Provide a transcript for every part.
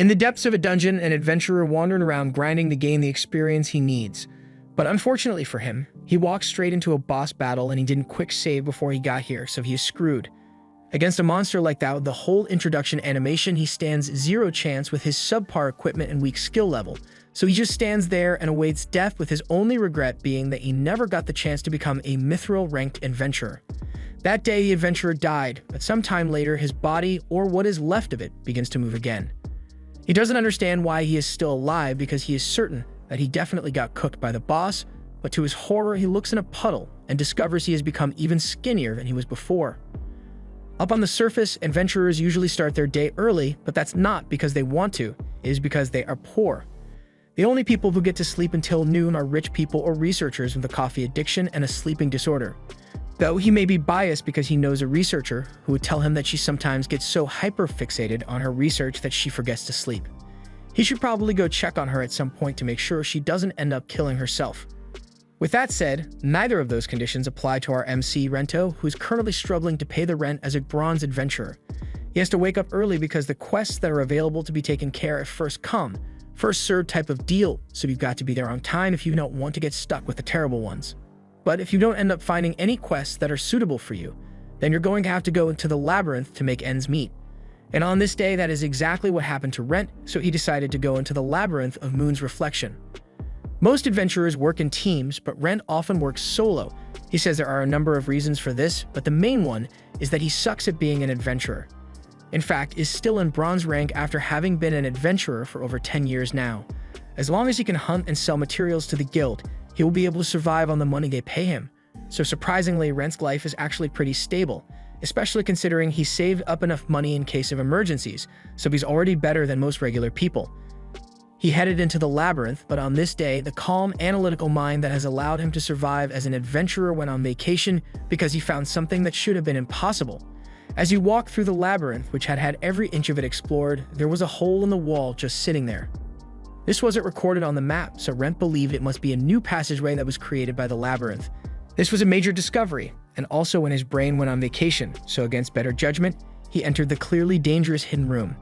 In the depths of a dungeon, an adventurer wandering around grinding to gain the experience he needs. But unfortunately for him, he walked straight into a boss battle and he didn't quick save before he got here, so he is screwed. Against a monster like that with the whole introduction animation, he stands zero chance with his subpar equipment and weak skill level. So he just stands there and awaits death, with his only regret being that he never got the chance to become a mithril ranked adventurer. That day the adventurer died, but sometime later his body, or what is left of it, begins to move again. He doesn't understand why he is still alive because he is certain that he definitely got cooked by the boss, but to his horror he looks in a puddle and discovers he has become even skinnier than he was before. Up on the surface, adventurers usually start their day early, but that's not because they want to, it is because they are poor. The only people who get to sleep until noon are rich people or researchers with a coffee addiction and a sleeping disorder. Though he may be biased because he knows a researcher who would tell him that she sometimes gets so hyper-fixated on her research that she forgets to sleep. He should probably go check on her at some point to make sure she doesn't end up killing herself. With that said, neither of those conditions apply to our MC Rento, who is currently struggling to pay the rent as a bronze adventurer. He has to wake up early because the quests that are available to be taken care of first come, first served type of deal, so you've got to be there on time if you don't want to get stuck with the terrible ones. But if you don't end up finding any quests that are suitable for you, then you're going to have to go into the labyrinth to make ends meet. And on this day, that is exactly what happened to Rent, so he decided to go into the labyrinth of Moon's Reflection. Most adventurers work in teams, but Rent often works solo. He says there are a number of reasons for this, but the main one is that he sucks at being an adventurer. In fact, is still in bronze rank after having been an adventurer for over 10 years now. As long as he can hunt and sell materials to the guild, he will be able to survive on the money they pay him. So surprisingly, Rent's life is actually pretty stable, especially considering he saved up enough money in case of emergencies, so he's already better than most regular people. He headed into the labyrinth, but on this day, the calm, analytical mind that has allowed him to survive as an adventurer went on vacation because he found something that should have been impossible. As he walked through the labyrinth, which had had every inch of it explored, there was a hole in the wall just sitting there. This wasn't recorded on the map, so Rent believed it must be a new passageway that was created by the labyrinth. This was a major discovery, and also when his brain went on vacation, so against better judgment, he entered the clearly dangerous hidden room.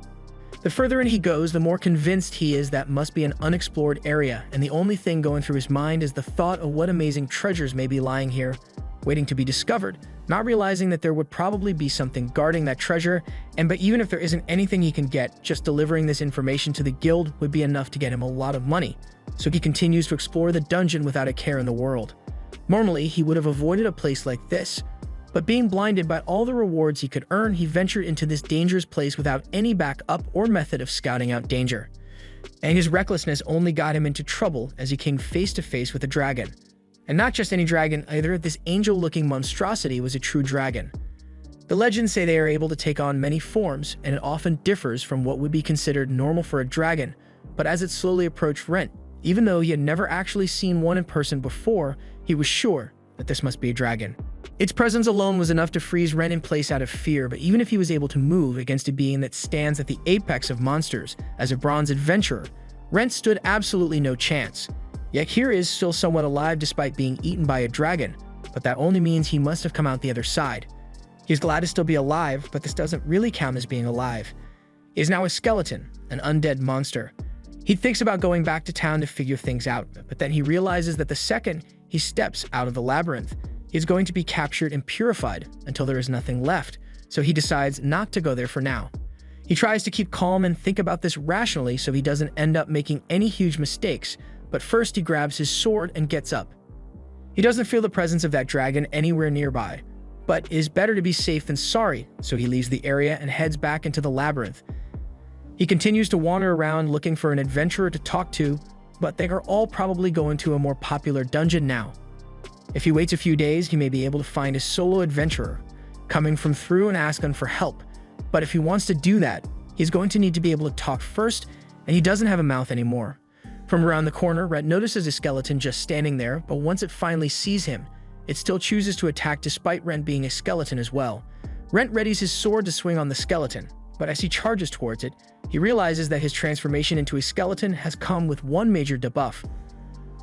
The further in he goes, the more convinced he is that must be an unexplored area, and the only thing going through his mind is the thought of what amazing treasures may be lying here, waiting to be discovered, not realizing that there would probably be something guarding that treasure, but even if there isn't anything he can get, just delivering this information to the guild would be enough to get him a lot of money. So he continues to explore the dungeon without a care in the world. Normally, he would have avoided a place like this, but being blinded by all the rewards he could earn, he ventured into this dangerous place without any backup or method of scouting out danger. And his recklessness only got him into trouble as he came face to face with a dragon. And not just any dragon either, this angel-looking monstrosity was a true dragon. The legends say they are able to take on many forms, and it often differs from what would be considered normal for a dragon, but as it slowly approached Rent, even though he had never actually seen one in person before, he was sure that this must be a dragon. Its presence alone was enough to freeze Rent in place out of fear, but even if he was able to move against a being that stands at the apex of monsters as a bronze adventurer, Rent stood absolutely no chance. Yet here is still somewhat alive despite being eaten by a dragon, but that only means he must have come out the other side. He's glad to still be alive, but this doesn't really count as being alive. He is now a skeleton, an undead monster. He thinks about going back to town to figure things out, but then he realizes that the second he steps out of the labyrinth, he is going to be captured and purified until there is nothing left, so he decides not to go there for now. He tries to keep calm and think about this rationally so he doesn't end up making any huge mistakes, but first he grabs his sword and gets up. He doesn't feel the presence of that dragon anywhere nearby, but it is better to be safe than sorry, so he leaves the area and heads back into the labyrinth. He continues to wander around looking for an adventurer to talk to, but they are all probably going to a more popular dungeon now. If he waits a few days, he may be able to find a solo adventurer coming from through and ask him for help, but if he wants to do that, he's going to need to be able to talk first, and he doesn't have a mouth anymore. From around the corner, Rent notices a skeleton just standing there, but once it finally sees him, it still chooses to attack despite Rent being a skeleton as well. Rent readies his sword to swing on the skeleton, but as he charges towards it, he realizes that his transformation into a skeleton has come with one major debuff.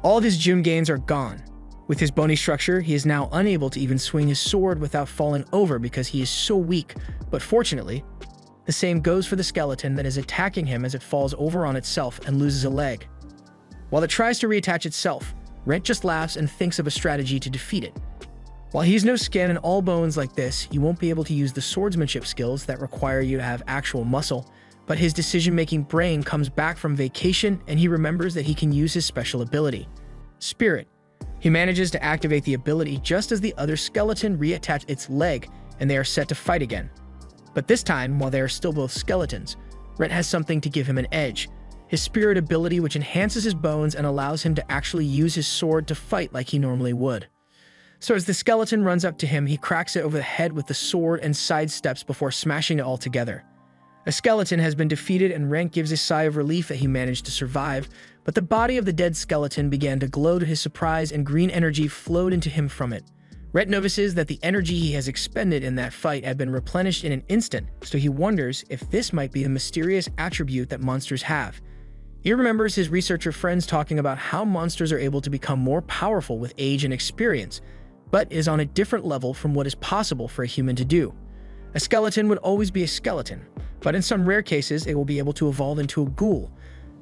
All of his gym gains are gone. With his bony structure, he is now unable to even swing his sword without falling over because he is so weak, but fortunately, The same goes for the skeleton that is attacking him as it falls over on itself and loses a leg. While it tries to reattach itself, Rent just laughs and thinks of a strategy to defeat it. While he's no skin and all bones like this, you won't be able to use the swordsmanship skills that require you to have actual muscle, but his decision-making brain comes back from vacation and he remembers that he can use his special ability, Spirit. He manages to activate the ability just as the other skeleton reattach its leg and they are set to fight again. But this time, while they are still both skeletons, Rent has something to give him an edge. His spirit ability, which enhances his bones and allows him to actually use his sword to fight like he normally would. So as the skeleton runs up to him, he cracks it over the head with the sword and sidesteps before smashing it all together. A skeleton has been defeated and Rent gives a sigh of relief that he managed to survive, but the body of the dead skeleton began to glow to his surprise and green energy flowed into him from it. Rent notices that the energy he has expended in that fight had been replenished in an instant, so he wonders if this might be the mysterious attribute that monsters have. He remembers his researcher friends talking about how monsters are able to become more powerful with age and experience, but is on a different level from what is possible for a human to do. A skeleton would always be a skeleton, but in some rare cases, it will be able to evolve into a ghoul.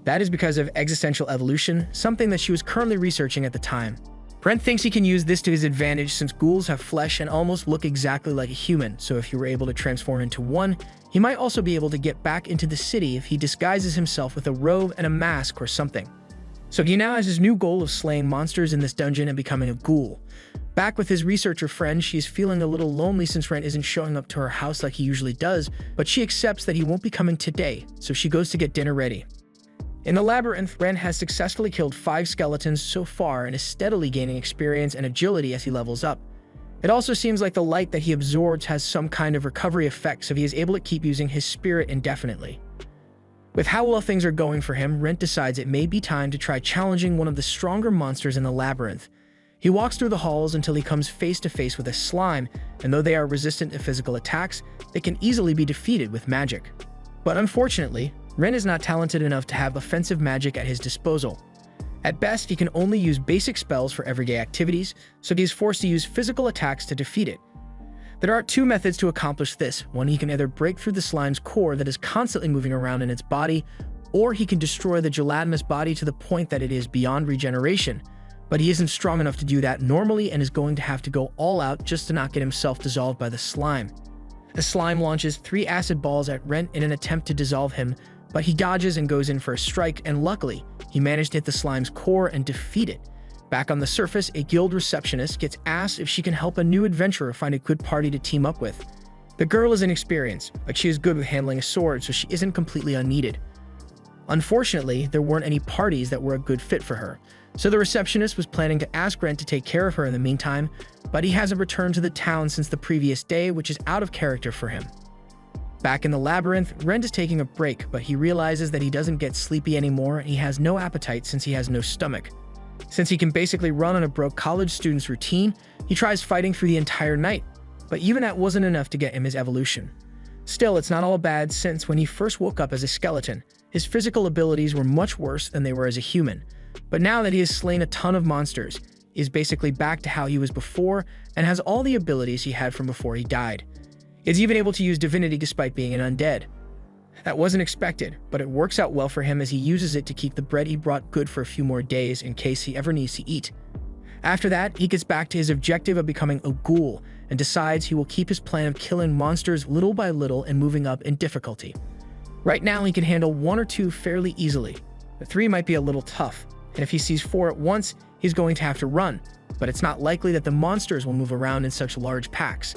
That is because of existential evolution, something that she was currently researching at the time. Brent thinks he can use this to his advantage since ghouls have flesh and almost look exactly like a human, so if he were able to transform into one, he might also be able to get back into the city if he disguises himself with a robe and a mask or something. So he now has his new goal of slaying monsters in this dungeon and becoming a ghoul. Back with his researcher friend, she is feeling a little lonely since Rent isn't showing up to her house like he usually does, but she accepts that he won't be coming today, so she goes to get dinner ready. In the labyrinth, Rent has successfully killed 5 skeletons so far and is steadily gaining experience and agility as he levels up. It also seems like the light that he absorbs has some kind of recovery effect, so he is able to keep using his spirit indefinitely. With how well things are going for him, Rent decides it may be time to try challenging one of the stronger monsters in the labyrinth. He walks through the halls until he comes face to face with a slime, and though they are resistant to physical attacks, they can easily be defeated with magic. But unfortunately, Rent is not talented enough to have offensive magic at his disposal. At best, he can only use basic spells for everyday activities, so he is forced to use physical attacks to defeat it. There are 2 methods to accomplish this. One, he can either break through the slime's core that is constantly moving around in its body, or he can destroy the gelatinous body to the point that it is beyond regeneration. But he isn't strong enough to do that normally and is going to have to go all out just to not get himself dissolved by the slime. The slime launches 3 acid balls at Rent in an attempt to dissolve him, but he dodges and goes in for a strike, and luckily, he managed to hit the slime's core and defeat it. Back on the surface, a guild receptionist gets asked if she can help a new adventurer find a good party to team up with. The girl is inexperienced, but she is good with handling a sword, so she isn't completely unneeded. Unfortunately, there weren't any parties that were a good fit for her, so the receptionist was planning to ask Rent to take care of her in the meantime, but he hasn't returned to the town since the previous day, which is out of character for him. Back in the labyrinth, Rent is taking a break, but he realizes that he doesn't get sleepy anymore and he has no appetite since he has no stomach. Since he can basically run on a broke college student's routine, he tries fighting through the entire night, but even that wasn't enough to get him his evolution. Still, it's not all bad since when he first woke up as a skeleton, his physical abilities were much worse than they were as a human. But now that he has slain a ton of monsters, he is basically back to how he was before and has all the abilities he had from before he died. He's even able to use divinity despite being an undead. That wasn't expected, but it works out well for him as he uses it to keep the bread he brought good for a few more days in case he ever needs to eat. After that, he gets back to his objective of becoming a ghoul and decides he will keep his plan of killing monsters little by little and moving up in difficulty. Right now, he can handle 1 or 2 fairly easily, but 3 might be a little tough, and if he sees 4 at once, he's going to have to run, but it's not likely that the monsters will move around in such large packs.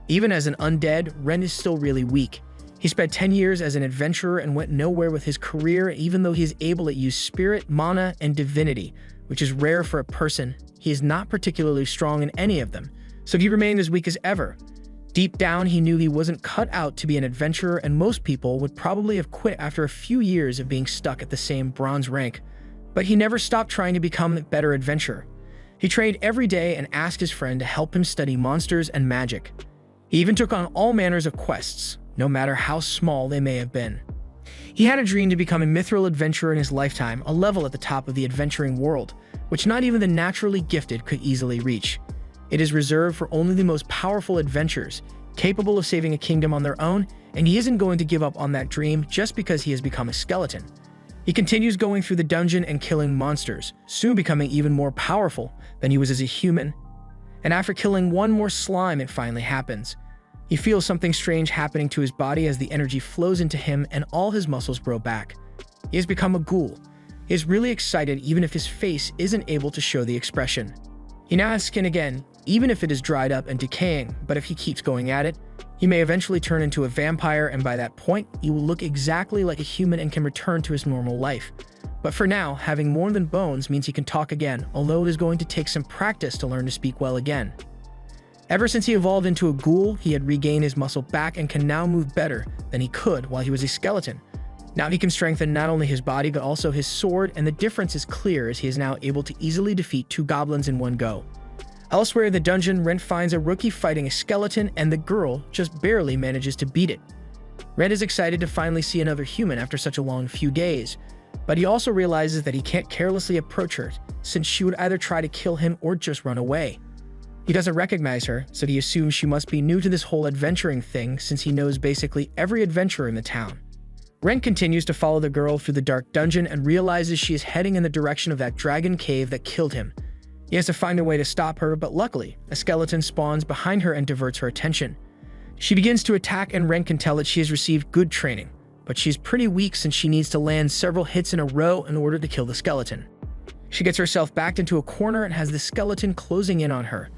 Even as an undead, Ren is still really weak. He spent 10 years as an adventurer and went nowhere with his career, even though he is able to use spirit, mana, and divinity, which is rare for a person. He is not particularly strong in any of them, so he remained as weak as ever. Deep down, he knew he wasn't cut out to be an adventurer, and most people would probably have quit after a few years of being stuck at the same bronze rank. But he never stopped trying to become a better adventurer. He trained every day and asked his friend to help him study monsters and magic. He even took on all manners of quests, no matter how small they may have been. He had a dream to become a mithril adventurer in his lifetime, a level at the top of the adventuring world, which not even the naturally gifted could easily reach. It is reserved for only the most powerful adventurers, capable of saving a kingdom on their own, and he isn't going to give up on that dream just because he has become a skeleton. He continues going through the dungeon and killing monsters, soon becoming even more powerful than he was as a human. And after killing one more slime, it finally happens. He feels something strange happening to his body as the energy flows into him and all his muscles grow back. He has become a ghoul. He is really excited even if his face isn't able to show the expression. He now has skin again, even if it is dried up and decaying, but if he keeps going at it, he may eventually turn into a vampire, and by that point, he will look exactly like a human and can return to his normal life. But for now, having more than bones means he can talk again, although it is going to take some practice to learn to speak well again. Ever since he evolved into a ghoul, he had regained his muscle back and can now move better than he could while he was a skeleton. Now he can strengthen not only his body but also his sword, and the difference is clear as he is now able to easily defeat 2 goblins in one go. Elsewhere in the dungeon, Rent finds a rookie fighting a skeleton, and the girl just barely manages to beat it. Rent is excited to finally see another human after such a long few days, but he also realizes that he can't carelessly approach her, since she would either try to kill him or just run away. He doesn't recognize her, so he assumes she must be new to this whole adventuring thing since he knows basically every adventurer in the town. Rent continues to follow the girl through the dark dungeon and realizes she is heading in the direction of that dragon cave that killed him. He has to find a way to stop her, but luckily, a skeleton spawns behind her and diverts her attention. She begins to attack, and Rent can tell that she has received good training, but she's pretty weak since she needs to land several hits in a row in order to kill the skeleton. She gets herself backed into a corner and has the skeleton closing in on her.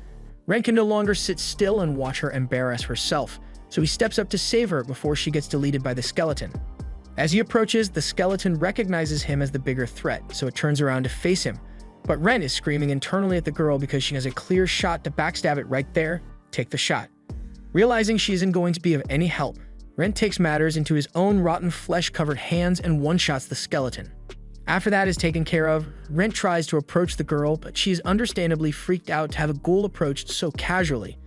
Rent can no longer sit still and watch her embarrass herself, so he steps up to save her before she gets deleted by the skeleton. As he approaches, the skeleton recognizes him as the bigger threat, so it turns around to face him. But Rent is screaming internally at the girl because she has a clear shot to backstab it right there. Take the shot. Realizing she isn't going to be of any help, Rent takes matters into his own rotten flesh-covered hands and one-shots the skeleton. After that is taken care of, Rent tries to approach the girl, but she is understandably freaked out to have a ghoul approached so casually.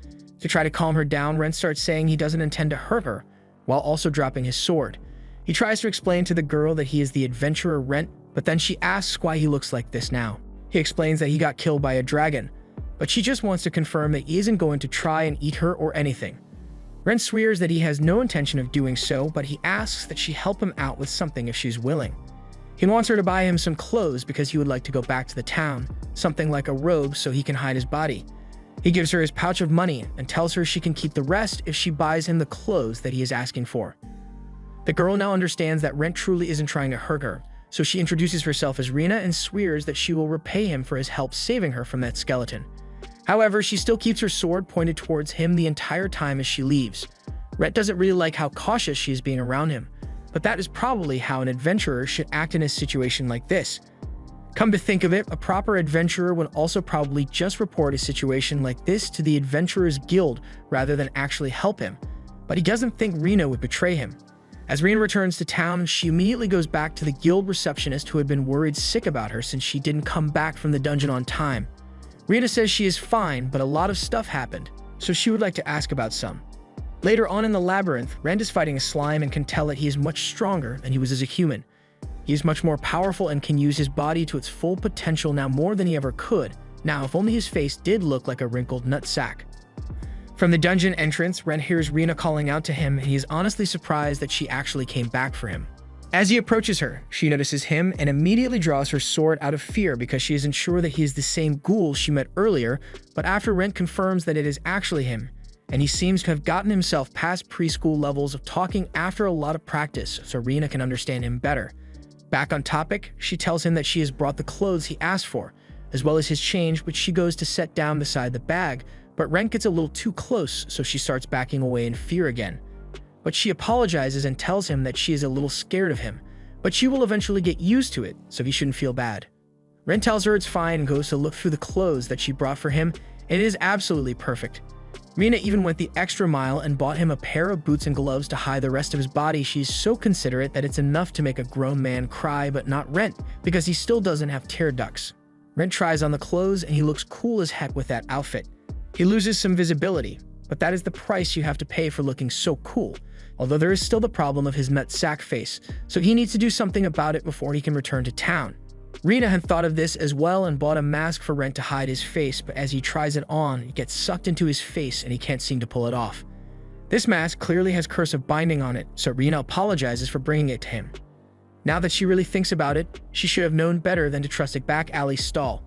To try to calm her down, Rent starts saying he doesn't intend to hurt her, while also dropping his sword. He tries to explain to the girl that he is the adventurer Rent, but then she asks why he looks like this now. He explains that he got killed by a dragon, but she just wants to confirm that he isn't going to try and eat her or anything. Rent swears that he has no intention of doing so, but he asks that she help him out with something if she's willing. He wants her to buy him some clothes because he would like to go back to the town, something like a robe so he can hide his body. He gives her his pouch of money and tells her she can keep the rest if she buys him the clothes that he is asking for. The girl now understands that Rent truly isn't trying to hurt her, so she introduces herself as Reena and swears that she will repay him for his help saving her from that skeleton. However, she still keeps her sword pointed towards him the entire time as she leaves. Rent doesn't really like how cautious she is being around him, but that is probably how an adventurer should act in a situation like this. Come to think of it, a proper adventurer would also probably just report a situation like this to the Adventurers Guild rather than actually help him, but he doesn't think Reena would betray him. As Reena returns to town, she immediately goes back to the guild receptionist who had been worried sick about her since she didn't come back from the dungeon on time. Reena says she is fine, but a lot of stuff happened, so she would like to ask about some. Later on in the labyrinth, Rent is fighting a slime and can tell that he is much stronger than he was as a human. He is much more powerful and can use his body to its full potential now more than he ever could. Now, if only his face did look like a wrinkled nutsack. From the dungeon entrance, Rent hears Reena calling out to him, and he is honestly surprised that she actually came back for him. As he approaches her, she notices him and immediately draws her sword out of fear because she isn't sure that he is the same ghoul she met earlier, but after Rent confirms that it is actually him, and he seems to have gotten himself past preschool levels of talking after a lot of practice so Reena can understand him better. Back on topic, she tells him that she has brought the clothes he asked for, as well as his change, which she goes to set down beside the bag, but Rent gets a little too close, so she starts backing away in fear again. But she apologizes and tells him that she is a little scared of him, but she will eventually get used to it, so he shouldn't feel bad. Rent tells her it's fine and goes to look through the clothes that she brought for him, and it is absolutely perfect. Reena even went the extra mile and bought him a pair of boots and gloves to hide the rest of his body. She's so considerate that it's enough to make a grown man cry, but not Rent, because he still doesn't have tear ducts. Rent tries on the clothes and he looks cool as heck with that outfit. He loses some visibility, but that is the price you have to pay for looking so cool, although there is still the problem of his nutsack face, so he needs to do something about it before he can return to town. Reena had thought of this as well and bought a mask for Rent to hide his face, but as he tries it on, it gets sucked into his face and he can't seem to pull it off. This mask clearly has curse of binding on it, so Reena apologizes for bringing it to him. Now that she really thinks about it, she should have known better than to trust a back alley stall.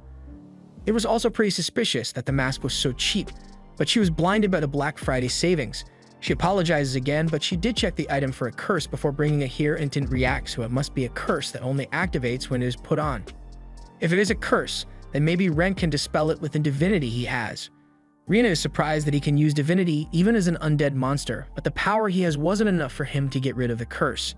It was also pretty suspicious that the mask was so cheap, but she was blinded by the Black Friday savings. She apologizes again, but she did check the item for a curse before bringing it here and didn't react, so it must be a curse that only activates when it is put on. If it is a curse, then maybe Ren can dispel it with the divinity he has. Reena is surprised that he can use divinity even as an undead monster, but the power he has wasn't enough for him to get rid of the curse.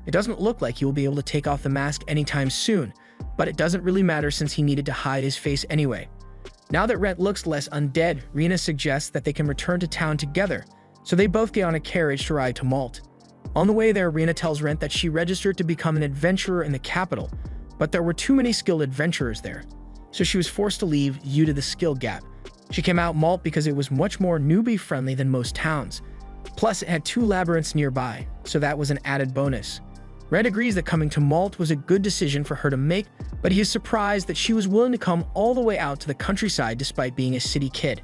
It doesn't look like he will be able to take off the mask anytime soon, but it doesn't really matter since he needed to hide his face anyway. Now that Rent looks less undead, Reena suggests that they can return to town together, so they both get on a carriage to ride to Malt. On the way there, Reena tells Rent that she registered to become an adventurer in the capital, but there were too many skilled adventurers there, so she was forced to leave due to the skill gap. She came out Malt because it was much more newbie-friendly than most towns. Plus, it had 2 labyrinths nearby, so that was an added bonus. Red agrees that coming to Malt was a good decision for her to make, but he is surprised that she was willing to come all the way out to the countryside despite being a city kid.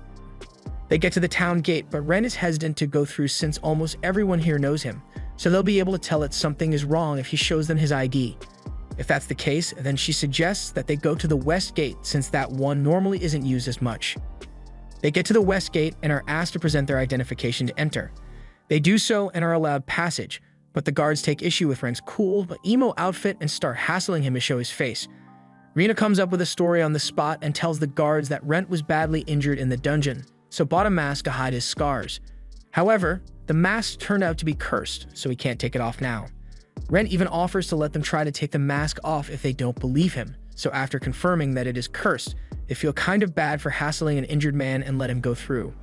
They get to the town gate, but Ren is hesitant to go through since almost everyone here knows him, so they'll be able to tell that something is wrong if he shows them his ID. If that's the case, then she suggests that they go to the west gate since that one normally isn't used as much. They get to the west gate and are asked to present their identification to enter. They do so and are allowed passage, but the guards take issue with Ren's cool but emo outfit and start hassling him to show his face. Reena comes up with a story on the spot and tells the guards that Rent was badly injured in the dungeon, so bought a mask to hide his scars. However, the mask turned out to be cursed, so he can't take it off now. Rent even offers to let them try to take the mask off if they don't believe him, so after confirming that it is cursed, they feel kind of bad for hassling an injured man and let him go through.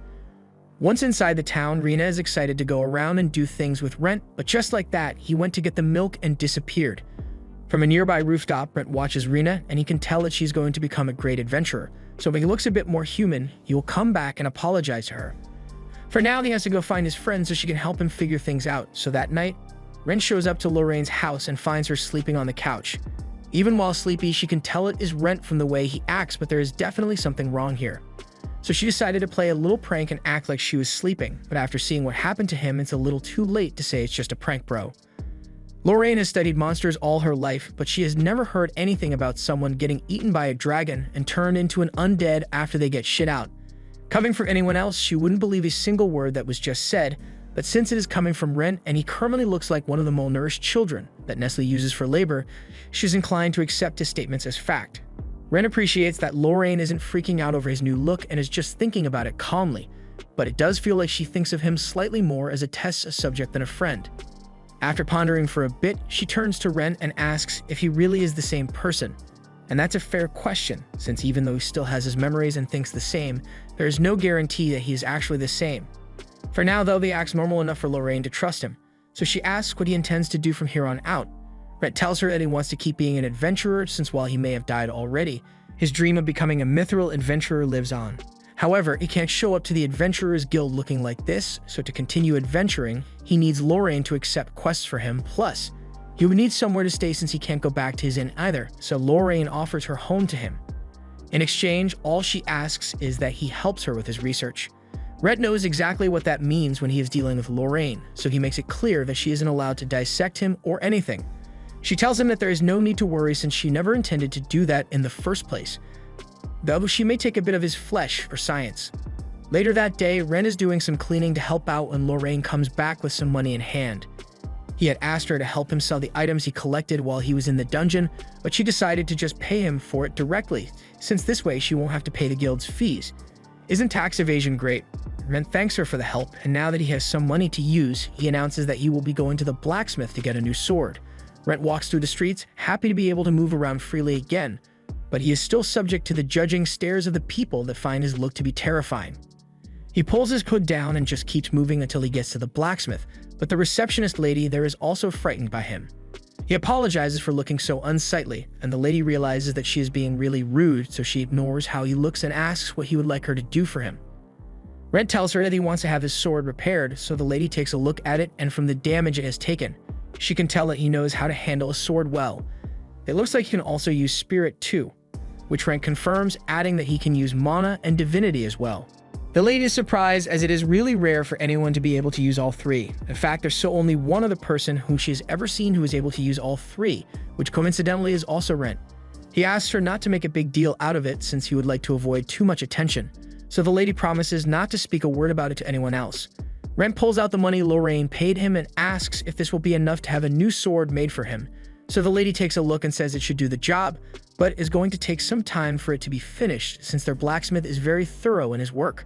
Once inside the town, Reena is excited to go around and do things with Rent, but just like that, he went to get the milk and disappeared. From a nearby rooftop, Brent watches Reena, and he can tell that she's going to become a great adventurer, so when he looks a bit more human, he will come back and apologize to her. For now, he has to go find his friend so she can help him figure things out, so that night, Ren shows up to Lorraine's house and finds her sleeping on the couch. Even while sleepy, she can tell it is Rent from the way he acts, but there is definitely something wrong here. So she decided to play a little prank and act like she was sleeping, but after seeing what happened to him, it's a little too late to say it's just a prank, bro. Lorraine has studied monsters all her life, but she has never heard anything about someone getting eaten by a dragon and turned into an undead after they get shit out. Coming from anyone else, she wouldn't believe a single word that was just said, but since it is coming from Ren and he currently looks like one of the malnourished children that Nestle uses for labor, she's inclined to accept his statements as fact. Ren appreciates that Lorraine isn't freaking out over his new look and is just thinking about it calmly, but it does feel like she thinks of him slightly more as a test subject than a friend. After pondering for a bit, she turns to Ren and asks if he really is the same person. And that's a fair question, since even though he still has his memories and thinks the same, there is no guarantee that he is actually the same. For now, though, he acts normal enough for Lorraine to trust him, so she asks what he intends to do from here on out. Ren tells her that he wants to keep being an adventurer since while he may have died already, his dream of becoming a mithril adventurer lives on. However, he can't show up to the Adventurers Guild looking like this, so to continue adventuring, he needs Lorraine to accept quests for him, plus, he would need somewhere to stay since he can't go back to his inn either, so Lorraine offers her home to him. In exchange, all she asks is that he helps her with his research. Rhett knows exactly what that means when he is dealing with Lorraine, so he makes it clear that she isn't allowed to dissect him or anything. She tells him that there is no need to worry since she never intended to do that in the first place, though she may take a bit of his flesh for science. Later that day, Ren is doing some cleaning to help out when Lorraine comes back with some money in hand. He had asked her to help him sell the items he collected while he was in the dungeon, but she decided to just pay him for it directly, since this way she won't have to pay the guild's fees. Isn't tax evasion great? Ren thanks her for the help, and now that he has some money to use, he announces that he will be going to the blacksmith to get a new sword. Rent walks through the streets, happy to be able to move around freely again, but he is still subject to the judging stares of the people that find his look to be terrifying. He pulls his hood down and just keeps moving until he gets to the blacksmith, but the receptionist lady there is also frightened by him. He apologizes for looking so unsightly, and the lady realizes that she is being really rude, so she ignores how he looks and asks what he would like her to do for him. Rent tells her that he wants to have his sword repaired, so the lady takes a look at it, and from the damage it has taken, she can tell that he knows how to handle a sword well. It looks like he can also use spirit too, which Rent confirms, adding that he can use mana and divinity as well. The lady is surprised, as it is really rare for anyone to be able to use all three. In fact, there's so only one other person whom she has ever seen who is able to use all three, which coincidentally is also Rent. He asks her not to make a big deal out of it since he would like to avoid too much attention, so the lady promises not to speak a word about it to anyone else. Rent pulls out the money Lorraine paid him and asks if this will be enough to have a new sword made for him. So the lady takes a look and says it should do the job, but is going to take some time for it to be finished since their blacksmith is very thorough in his work.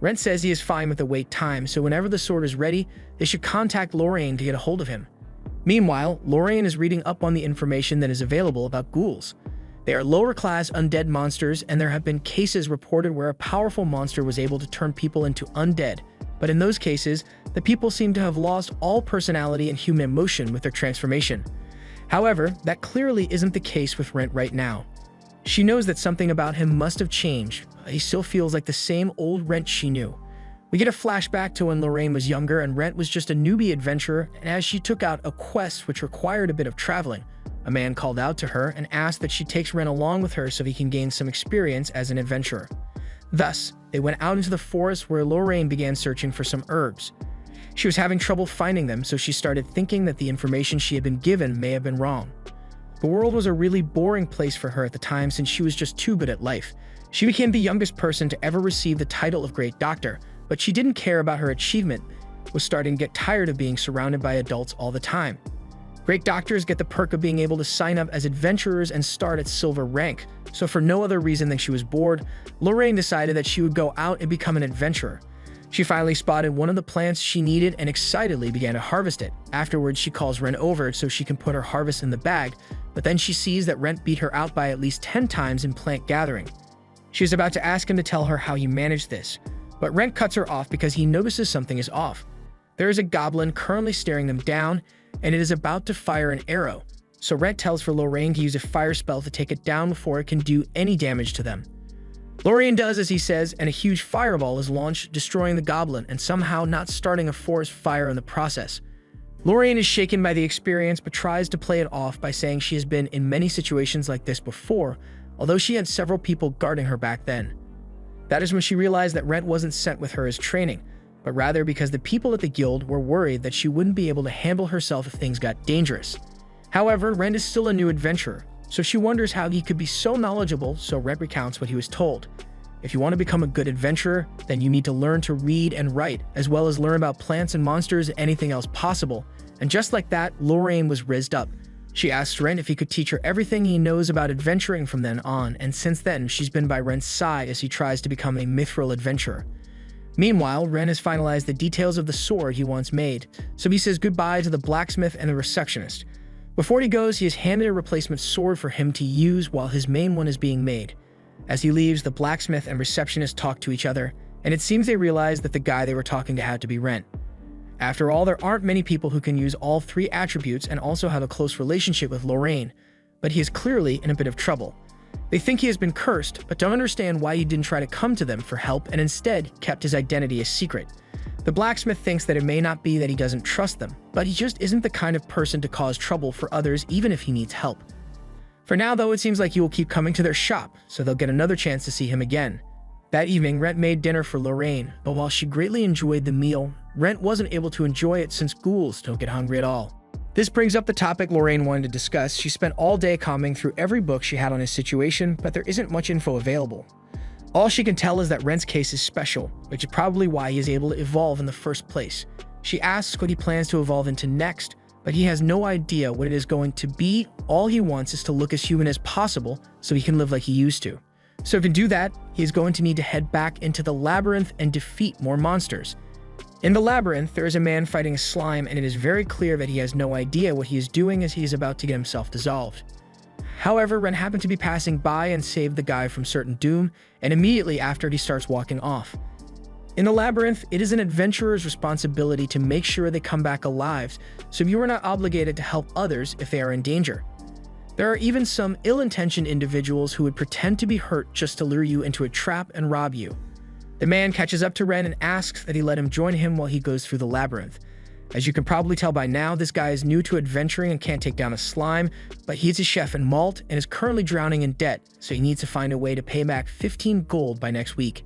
Rent says he is fine with the wait time, so whenever the sword is ready, they should contact Lorraine to get a hold of him. Meanwhile, Lorraine is reading up on the information that is available about ghouls. They are lower-class undead monsters, and there have been cases reported where a powerful monster was able to turn people into undead, but in those cases, the people seem to have lost all personality and human emotion with their transformation. However, that clearly isn't the case with Rent right now. She knows that something about him must have changed. He still feels like the same old Rent she knew. We get a flashback to when Lorraine was younger and Rent was just a newbie adventurer, and as she took out a quest which required a bit of traveling, a man called out to her and asked that she takes Rent along with her so he can gain some experience as an adventurer. Thus, they went out into the forest where Lorraine began searching for some herbs. She was having trouble finding them, so she started thinking that the information she had been given may have been wrong. The world was a really boring place for her at the time since she was just too good at life. She became the youngest person to ever receive the title of Great Doctor, but she didn't care about her achievement, was starting to get tired of being surrounded by adults all the time. Great Doctors get the perk of being able to sign up as adventurers and start at silver rank, so for no other reason than she was bored, Lorraine decided that she would go out and become an adventurer. She finally spotted one of the plants she needed and excitedly began to harvest it. Afterwards, she calls Rent over so she can put her harvest in the bag, but then she sees that Rent beat her out by at least 10 times in plant gathering. She is about to ask him to tell her how he managed this, but Rent cuts her off because he notices something is off. There is a goblin currently staring them down, and it is about to fire an arrow, so Rent tells for Lorraine to use a fire spell to take it down before it can do any damage to them. Lorraine does as he says, and a huge fireball is launched, destroying the goblin and somehow not starting a forest fire in the process. Lorraine is shaken by the experience but tries to play it off by saying she has been in many situations like this before, although she had several people guarding her back then. That is when she realized that Rent wasn't sent with her as training, but rather because the people at the guild were worried that she wouldn't be able to handle herself if things got dangerous. However, Rent is still a new adventurer, so she wonders how he could be so knowledgeable, so Rent recounts what he was told. If you want to become a good adventurer, then you need to learn to read and write, as well as learn about plants and monsters and anything else possible. And just like that, Lorraine was raised up. She asks Rent if he could teach her everything he knows about adventuring from then on, and since then, she's been by Rent's side as he tries to become a mithril adventurer. Meanwhile, Rent has finalized the details of the sword he once made, so he says goodbye to the blacksmith and the receptionist. Before he goes, he is handed a replacement sword for him to use while his main one is being made. As he leaves, the blacksmith and receptionist talk to each other, and it seems they realize that the guy they were talking to had to be Rent. After all, there aren't many people who can use all three attributes and also have a close relationship with Lorraine, but he is clearly in a bit of trouble. They think he has been cursed, but don't understand why he didn't try to come to them for help and instead kept his identity a secret. The blacksmith thinks that it may not be that he doesn't trust them, but he just isn't the kind of person to cause trouble for others even if he needs help. For now, though, it seems like he will keep coming to their shop, so they'll get another chance to see him again. That evening, Rent made dinner for Lorraine, but while she greatly enjoyed the meal, Rent wasn't able to enjoy it since ghouls don't get hungry at all. This brings up the topic Lorraine wanted to discuss. She spent all day combing through every book she had on his situation, but there isn't much info available. All she can tell is that Rent's case is special, which is probably why he is able to evolve in the first place. She asks what he plans to evolve into next, but he has no idea what it is going to be. All he wants is to look as human as possible so he can live like he used to. So to do that, he is going to need to head back into the labyrinth and defeat more monsters. In the labyrinth, there is a man fighting a slime, and it is very clear that he has no idea what he is doing as he is about to get himself dissolved. However, Rent happened to be passing by and saved the guy from certain doom, and immediately after he starts walking off. In the labyrinth, it is an adventurer's responsibility to make sure they come back alive, so you are not obligated to help others if they are in danger. There are even some ill-intentioned individuals who would pretend to be hurt just to lure you into a trap and rob you. The man catches up to Ren and asks that he let him join him while he goes through the labyrinth. As you can probably tell by now, this guy is new to adventuring and can't take down a slime, but he is a chef in malt and is currently drowning in debt, so he needs to find a way to pay back 15 gold by next week.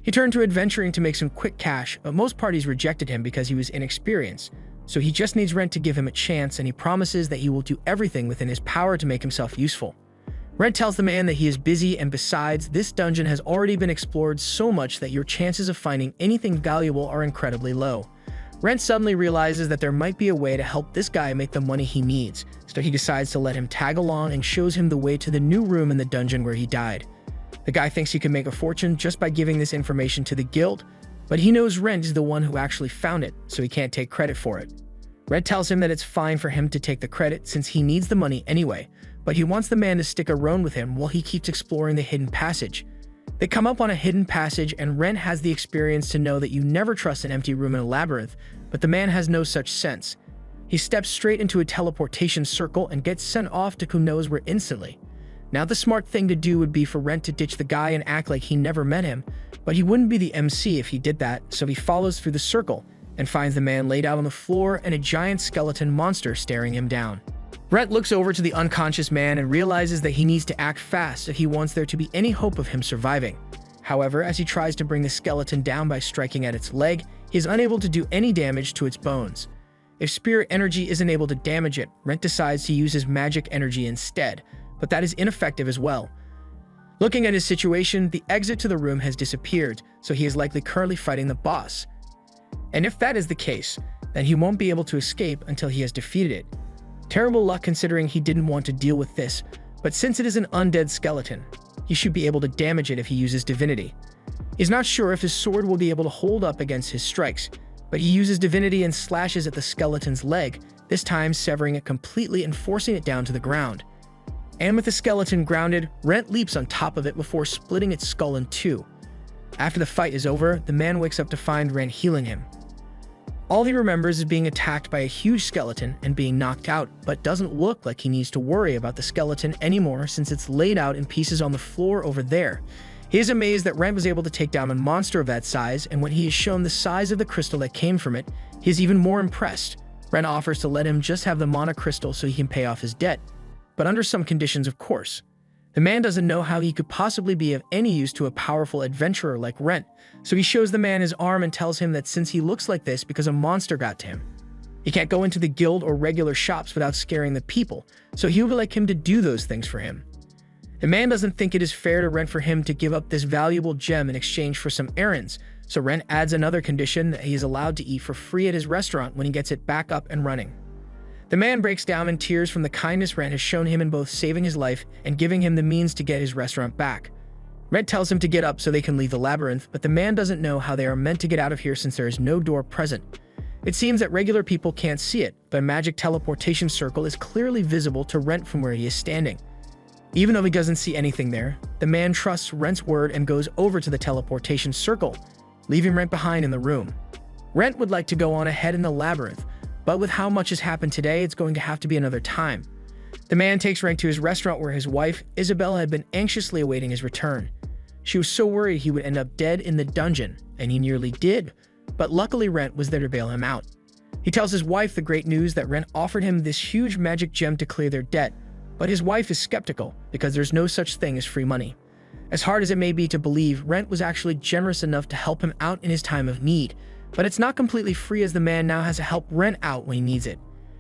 He turned to adventuring to make some quick cash, but most parties rejected him because he was inexperienced. So he just needs Rent to give him a chance, and he promises that he will do everything within his power to make himself useful. Rent tells the man that he is busy, and besides, this dungeon has already been explored so much that your chances of finding anything valuable are incredibly low. Rent suddenly realizes that there might be a way to help this guy make the money he needs, so he decides to let him tag along and shows him the way to the new room in the dungeon where he died. The guy thinks he can make a fortune just by giving this information to the guild, but he knows Rent is the one who actually found it, so he can't take credit for it. Rent tells him that it's fine for him to take the credit since he needs the money anyway, but he wants the man to stick around with him while he keeps exploring the hidden passage. They come up on a hidden passage, and Rent has the experience to know that you never trust an empty room in a labyrinth, but the man has no such sense. He steps straight into a teleportation circle and gets sent off to who knows where instantly. Now the smart thing to do would be for Rent to ditch the guy and act like he never met him, but he wouldn't be the MC if he did that, so he follows through the circle and finds the man laid out on the floor and a giant skeleton monster staring him down. Rent looks over to the unconscious man and realizes that he needs to act fast if he wants there to be any hope of him surviving. However, as he tries to bring the skeleton down by striking at its leg, he is unable to do any damage to its bones. If spirit energy isn't able to damage it, Rent decides to use his magic energy instead, but that is ineffective as well. Looking at his situation, the exit to the room has disappeared, so he is likely currently fighting the boss. And if that is the case, then he won't be able to escape until he has defeated it. Terrible luck considering he didn't want to deal with this, but since it is an undead skeleton, he should be able to damage it if he uses divinity. He's not sure if his sword will be able to hold up against his strikes, but he uses divinity and slashes at the skeleton's leg, this time severing it completely and forcing it down to the ground. And with the skeleton grounded, Rent leaps on top of it before splitting its skull in two. After the fight is over, the man wakes up to find Rent healing him. All he remembers is being attacked by a huge skeleton and being knocked out, but doesn't look like he needs to worry about the skeleton anymore since it's laid out in pieces on the floor over there. He is amazed that Rent was able to take down a monster of that size, and when he is shown the size of the crystal that came from it, he is even more impressed. Rent offers to let him just have the mana crystal so he can pay off his debt, but under some conditions, of course. The man doesn't know how he could possibly be of any use to a powerful adventurer like Rent, so he shows the man his arm and tells him that since he looks like this because a monster got to him, he can't go into the guild or regular shops without scaring the people, so he would like him to do those things for him. The man doesn't think it is fair to Rent for him to give up this valuable gem in exchange for some errands, so Rent adds another condition that he is allowed to eat for free at his restaurant when he gets it back up and running. The man breaks down in tears from the kindness Rent has shown him in both saving his life and giving him the means to get his restaurant back. Rent tells him to get up so they can leave the labyrinth, but the man doesn't know how they are meant to get out of here since there is no door present. It seems that regular people can't see it, but a magic teleportation circle is clearly visible to Rent from where he is standing. Even though he doesn't see anything there, the man trusts Rent's word and goes over to the teleportation circle, leaving Rent behind in the room. Rent would like to go on ahead in the labyrinth, but with how much has happened today, it's going to have to be another time. The man takes Rent to his restaurant where his wife, Isabella, had been anxiously awaiting his return. She was so worried he would end up dead in the dungeon, and he nearly did, but luckily Rent was there to bail him out. He tells his wife the great news that Rent offered him this huge magic gem to clear their debt, but his wife is skeptical because there's no such thing as free money. As hard as it may be to believe, Rent was actually generous enough to help him out in his time of need, but it's not completely free as the man now has to help Rent out when he needs it.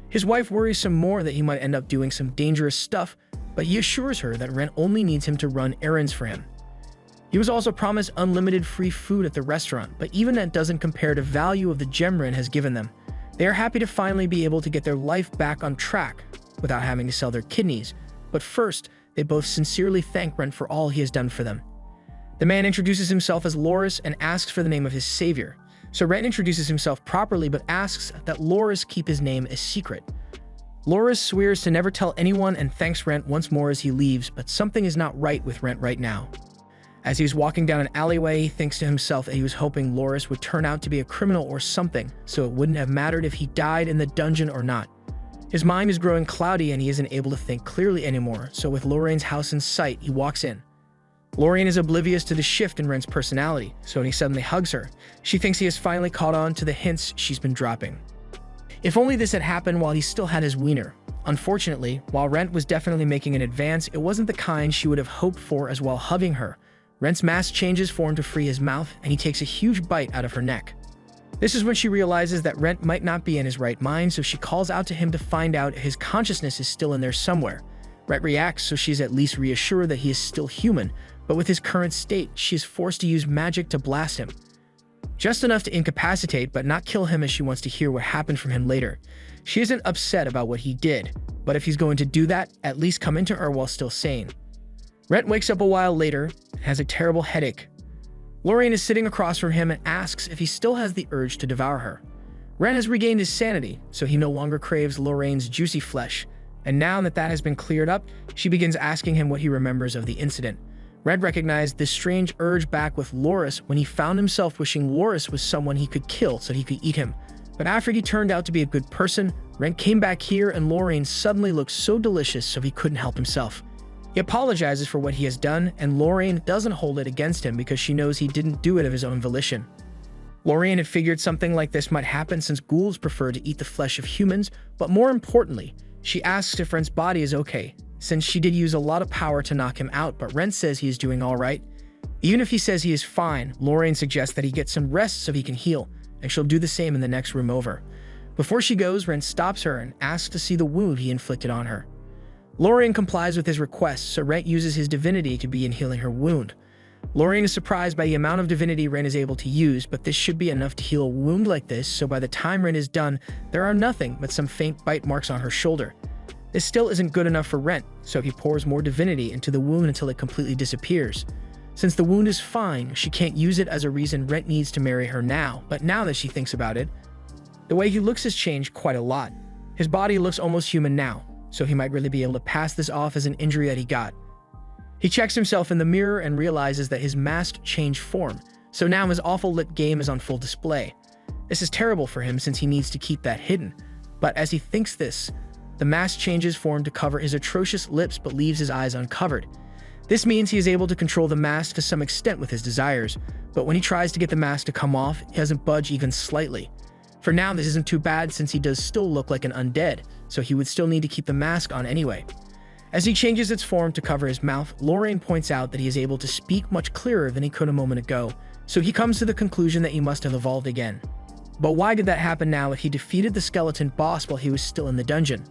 His wife worries some more that he might end up doing some dangerous stuff, but he assures her that Rent only needs him to run errands for him. He was also promised unlimited free food at the restaurant, but even that doesn't compare to the value of the gem Rent has given them. They are happy to finally be able to get their life back on track without having to sell their kidneys, but first, they both sincerely thank Rent for all he has done for them. The man introduces himself as Loris and asks for the name of his savior. So Rent introduces himself properly but asks that Loris keep his name a secret. Loris swears to never tell anyone and thanks Rent once more as he leaves, but something is not right with Rent right now. As he was walking down an alleyway, he thinks to himself that he was hoping Loris would turn out to be a criminal or something, so it wouldn't have mattered if he died in the dungeon or not. His mind is growing cloudy and he isn't able to think clearly anymore, so with Lorraine's house in sight, he walks in. Lorraine is oblivious to the shift in Rent's personality, so when he suddenly hugs her, she thinks he has finally caught on to the hints she's been dropping. If only this had happened while he still had his wiener. Unfortunately, while Rent was definitely making an advance, it wasn't the kind she would have hoped for as while hugging her. Rent's mask changes form to free his mouth, and he takes a huge bite out of her neck. This is when she realizes that Rent might not be in his right mind, so she calls out to him to find out if his consciousness is still in there somewhere. Rent reacts, so she's at least reassured that he is still human, but with his current state, she is forced to use magic to blast him. Just enough to incapacitate, but not kill him, as she wants to hear what happened from him later. She isn't upset about what he did, but if he's going to do that, at least come into her while still sane. Rent wakes up a while later and has a terrible headache. Lorraine is sitting across from him and asks if he still has the urge to devour her. Rent has regained his sanity, so he no longer craves Lorraine's juicy flesh, and now that that has been cleared up, she begins asking him what he remembers of the incident. Rent recognized this strange urge back with Loris when he found himself wishing Loris was someone he could kill so he could eat him. But after he turned out to be a good person, Rent came back here and Lorraine suddenly looked so delicious so he couldn't help himself. He apologizes for what he has done, and Lorraine doesn't hold it against him because she knows he didn't do it of his own volition. Lorraine had figured something like this might happen since ghouls prefer to eat the flesh of humans, but more importantly, she asks if Rent's body is okay, since she did use a lot of power to knock him out, but Rent says he is doing alright. Even if he says he is fine, Lorraine suggests that he get some rest so he can heal, and she'll do the same in the next room over. Before she goes, Rent stops her and asks to see the wound he inflicted on her. Lorraine complies with his request, so Rent uses his divinity to begin healing her wound. Lorraine is surprised by the amount of divinity Rent is able to use, but this should be enough to heal a wound like this, so by the time Rent is done, there are nothing but some faint bite marks on her shoulder. This still isn't good enough for Rent, so he pours more divinity into the wound until it completely disappears. Since the wound is fine, she can't use it as a reason Rent needs to marry her now, but now that she thinks about it, the way he looks has changed quite a lot. His body looks almost human now, so he might really be able to pass this off as an injury that he got. He checks himself in the mirror and realizes that his mask changed form, so now his awful lit game is on full display. This is terrible for him since he needs to keep that hidden, but as he thinks this, the mask changes form to cover his atrocious lips but leaves his eyes uncovered. This means he is able to control the mask to some extent with his desires, but when he tries to get the mask to come off, he doesn't budge even slightly. For now, this isn't too bad since he does still look like an undead, so he would still need to keep the mask on anyway. As he changes its form to cover his mouth, Lorraine points out that he is able to speak much clearer than he could a moment ago, so he comes to the conclusion that he must have evolved again. But why did that happen now if he defeated the skeleton boss while he was still in the dungeon?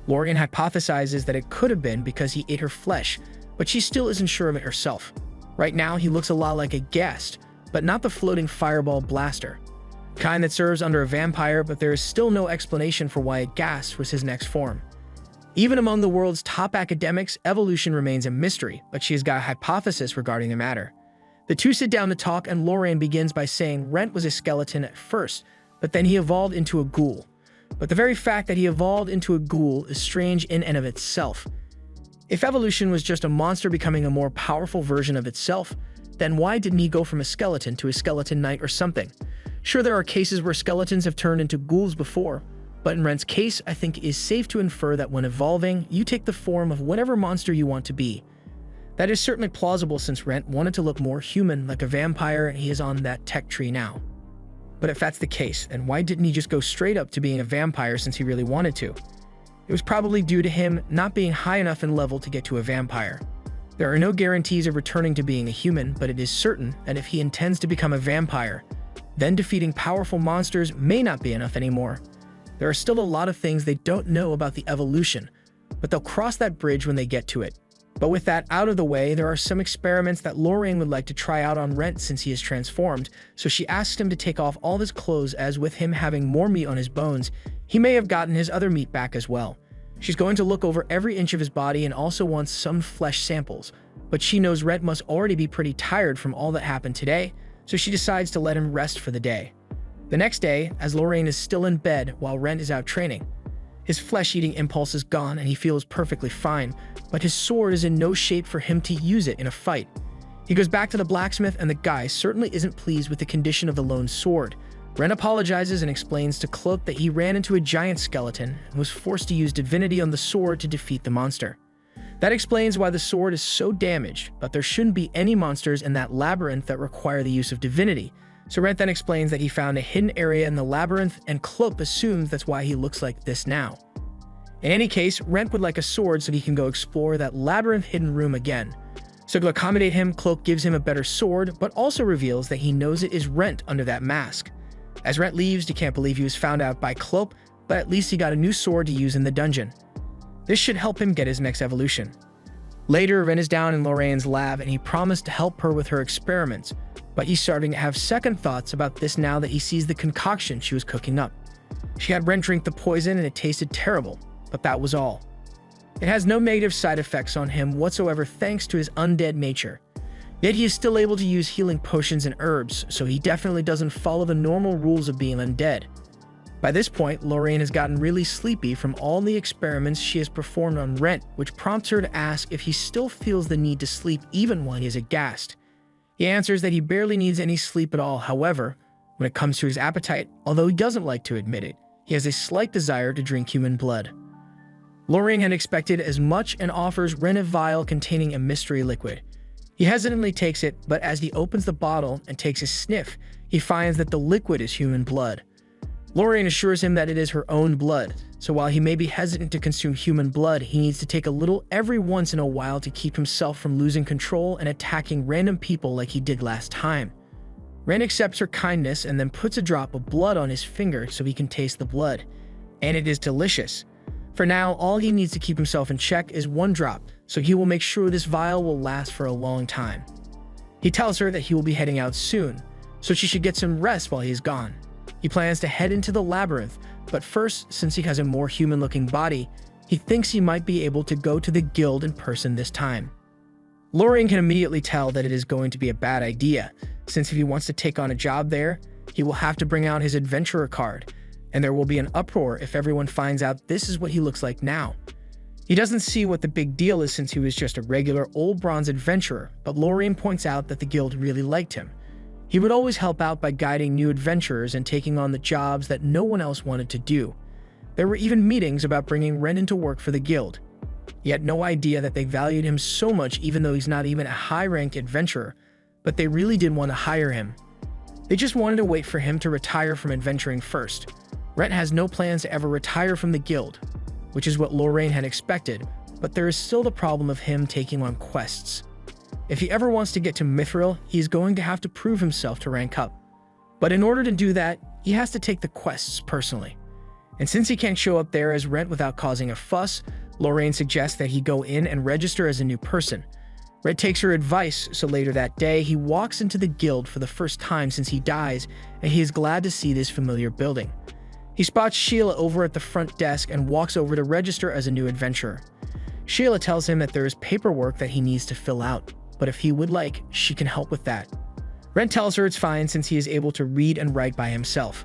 Lorraine hypothesizes that it could have been because he ate her flesh, but she still isn't sure of it herself. Right now, he looks a lot like a ghast, but not the floating fireball blaster. Kind that serves under a vampire, but there is still no explanation for why a ghast was his next form. Even among the world's top academics, evolution remains a mystery, but she has got a hypothesis regarding the matter. The two sit down to talk, and Lorraine begins by saying Rent was a skeleton at first, but then he evolved into a ghoul. But the very fact that he evolved into a ghoul is strange in and of itself. If evolution was just a monster becoming a more powerful version of itself, then why didn't he go from a skeleton to a skeleton knight or something? Sure, there are cases where skeletons have turned into ghouls before, but in Rent's case, I think it is safe to infer that when evolving, you take the form of whatever monster you want to be. That is certainly plausible since Rent wanted to look more human like a vampire and he is on that tech tree now. But if that's the case, then why didn't he just go straight up to being a vampire since he really wanted to? It was probably due to him not being high enough in level to get to a vampire. There are no guarantees of returning to being a human, but it is certain that if he intends to become a vampire, then defeating powerful monsters may not be enough anymore. There are still a lot of things they don't know about the evolution, but they'll cross that bridge when they get to it. But with that out of the way, there are some experiments that Lorraine would like to try out on Rent since he is transformed, so she asks him to take off all his clothes as with him having more meat on his bones, he may have gotten his other meat back as well. She's going to look over every inch of his body and also wants some flesh samples, but she knows Rent must already be pretty tired from all that happened today, so she decides to let him rest for the day. The next day, as Lorraine is still in bed while Rent is out training, his flesh-eating impulse is gone and he feels perfectly fine, but his sword is in no shape for him to use it in a fight. He goes back to the blacksmith and the guy certainly isn't pleased with the condition of the lone sword. Rent apologizes and explains to Cloak that he ran into a giant skeleton and was forced to use divinity on the sword to defeat the monster. That explains why the sword is so damaged, but there shouldn't be any monsters in that labyrinth that require the use of divinity. So Rent then explains that he found a hidden area in the labyrinth, and Cloak assumes that's why he looks like this now. In any case, Rent would like a sword so he can go explore that labyrinth hidden room again. So to accommodate him, Cloak gives him a better sword, but also reveals that he knows it is Rent under that mask. As Rent leaves, you can't believe he was found out by Cloak, but at least he got a new sword to use in the dungeon. This should help him get his next evolution. Later, Rent is down in Lorraine's lab and he promised to help her with her experiments, but he's starting to have second thoughts about this now that he sees the concoction she was cooking up. She had Rent drink the poison and it tasted terrible, but that was all. It has no negative side effects on him whatsoever thanks to his undead nature. Yet he is still able to use healing potions and herbs, so he definitely doesn't follow the normal rules of being undead. By this point, Lorraine has gotten really sleepy from all the experiments she has performed on Rent, which prompts her to ask if he still feels the need to sleep even when he is aghast. He answers that he barely needs any sleep at all. However, when it comes to his appetite, although he doesn't like to admit it, he has a slight desire to drink human blood. Lorraine had expected as much and offers Rent a vial containing a mystery liquid. He hesitantly takes it, but as he opens the bottle and takes a sniff, he finds that the liquid is human blood. Lorraine assures him that it is her own blood, so while he may be hesitant to consume human blood, he needs to take a little every once in a while to keep himself from losing control and attacking random people like he did last time. Rent accepts her kindness and then puts a drop of blood on his finger so he can taste the blood, and it is delicious. For now, all he needs to keep himself in check is one drop, so he will make sure this vial will last for a long time. He tells her that he will be heading out soon, so she should get some rest while he is gone. He plans to head into the labyrinth, but first, since he has a more human-looking body, he thinks he might be able to go to the guild in person this time. Lorraine can immediately tell that it is going to be a bad idea, since if he wants to take on a job there, he will have to bring out his adventurer card, and there will be an uproar if everyone finds out this is what he looks like now. He doesn't see what the big deal is since he was just a regular old bronze adventurer, but Lorraine points out that the guild really liked him. He would always help out by guiding new adventurers and taking on the jobs that no one else wanted to do. There were even meetings about bringing Ren into work for the guild. He had no idea that they valued him so much even though he's not even a high-ranked adventurer, but they really did want to hire him. They just wanted to wait for him to retire from adventuring first. Rhett has no plans to ever retire from the guild, which is what Lorraine had expected, but there is still the problem of him taking on quests. If he ever wants to get to Mithril, he is going to have to prove himself to rank up. But in order to do that, he has to take the quests personally. And since he can't show up there as Rhett without causing a fuss, Lorraine suggests that he go in and register as a new person. Rhett takes her advice, so later that day, he walks into the guild for the first time since he dies, and he is glad to see this familiar building. He spots Sheila over at the front desk and walks over to register as a new adventurer. Sheila tells him that there is paperwork that he needs to fill out, but if he would like, she can help with that. Rent tells her it's fine since he is able to read and write by himself.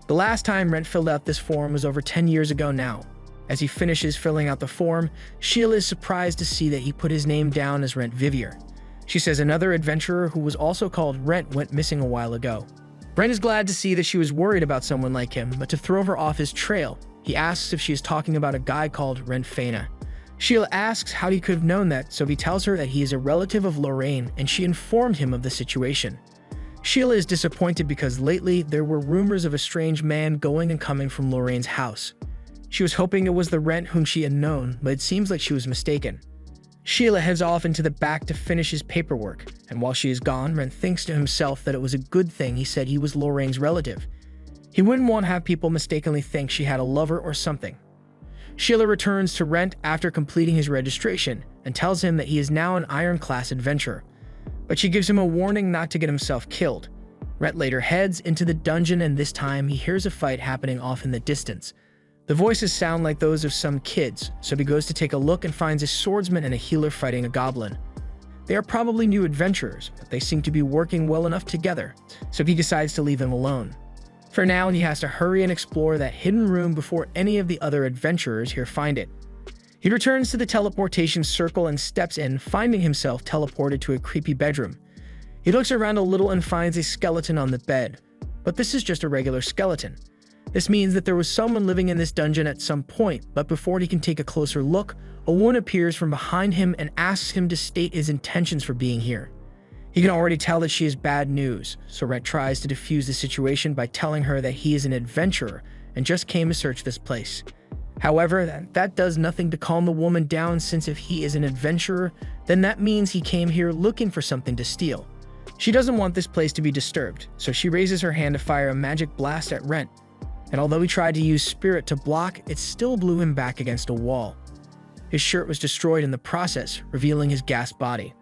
The last time Rent filled out this form was over 10 years ago now. As he finishes filling out the form, Sheila is surprised to see that he put his name down as Rent Vivier. She says another adventurer who was also called Rent went missing a while ago. Brent is glad to see that she was worried about someone like him, but to throw her off his trail, he asks if she is talking about a guy called Rent Fena. Sheila asks how he could have known that, so he tells her that he is a relative of Lorraine and she informed him of the situation. Sheila is disappointed because lately there were rumors of a strange man going and coming from Lorraine's house. She was hoping it was the Rent whom she had known, but it seems like she was mistaken. Sheila heads off into the back to finish his paperwork, and while she is gone, Rent thinks to himself that it was a good thing he said he was Lorraine's relative. He wouldn't want to have people mistakenly think she had a lover or something. Sheila returns to Rent after completing his registration and tells him that he is now an Iron-class adventurer, but she gives him a warning not to get himself killed. Rent later heads into the dungeon and this time he hears a fight happening off in the distance. The voices sound like those of some kids, so he goes to take a look and finds a swordsman and a healer fighting a goblin. They are probably new adventurers, but they seem to be working well enough together, so he decides to leave them alone. For now, he has to hurry and explore that hidden room before any of the other adventurers here find it. He returns to the teleportation circle and steps in, finding himself teleported to a creepy bedroom. He looks around a little and finds a skeleton on the bed, but this is just a regular skeleton. This means that there was someone living in this dungeon at some point, but before he can take a closer look, a woman appears from behind him and asks him to state his intentions for being here. He can already tell that she is bad news, so Rhett tries to defuse the situation by telling her that he is an adventurer and just came to search this place. However, that does nothing to calm the woman down, since if he is an adventurer, then that means he came here looking for something to steal. She doesn't want this place to be disturbed, so she raises her hand to fire a magic blast at Rent, and although he tried to use spirit to block, it still blew him back against a wall. His shirt was destroyed in the process, revealing his gassed body.